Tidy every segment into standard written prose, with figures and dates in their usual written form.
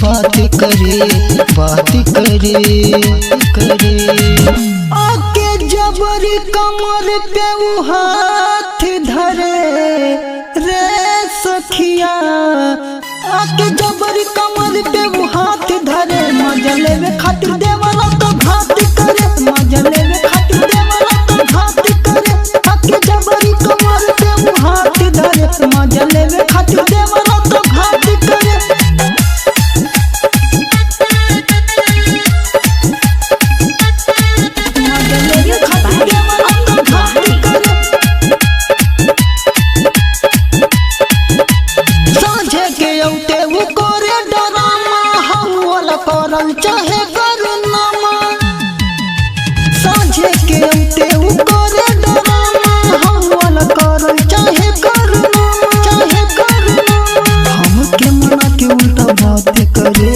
बात करे आके जबरी कमर पे वो हाथ धरे रे सखिया। आके जबरी कमर पे वो हाथ धरे मजा लेवे खातिर देवरा तो घात करे मजा लेवे खातिर देवरा तो घात करे। आके जबरी कमर पे वो हाथ धरे मजा लेवे खातिर देवरा तो घात करे। चाहे करनामा साझे के उते करे डरामा हम वाला करल चाहे करनामा हमके मना के उल्टा बात करे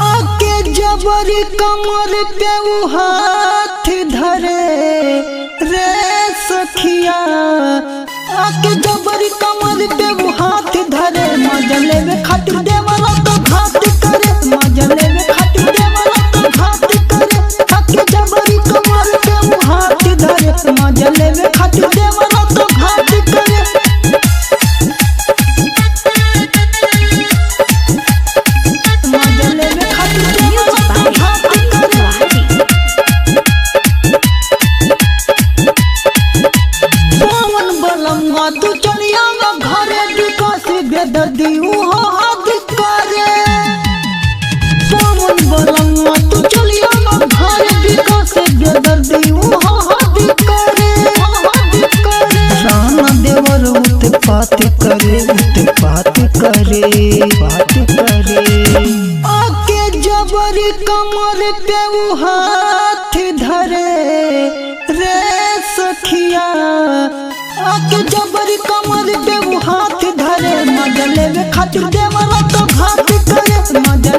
आके जबरी कमर पे वो हाथ धरे रे सखिया। आके जबरी कमर पे वो हाथ धरे मजा लेवे खातिर देवरा तो घात करे मजा लेवे खातिर देवरा तो घात करे। आके जबरी कमर पे वो हाथ धरे मजा लेवे खातिर देवरा तो घात करे। मजा लेवे खातिर देवरा तो घात करे। पवन बलम्मा तू चलिया ना घरे विकास बेदर्दी उहो हाथ करे। पवन बलम्मा तू चलिया ना घरे विकास बेदर्दी उहो हाथ करे। राना देवर उत्पात करे आके जबरी कमर पे वो हाथ धरे रे सखिया। आके जबरी कमर पे वो हाथ धरे मजा लेवे खातिर देवरा तो घात करे मजा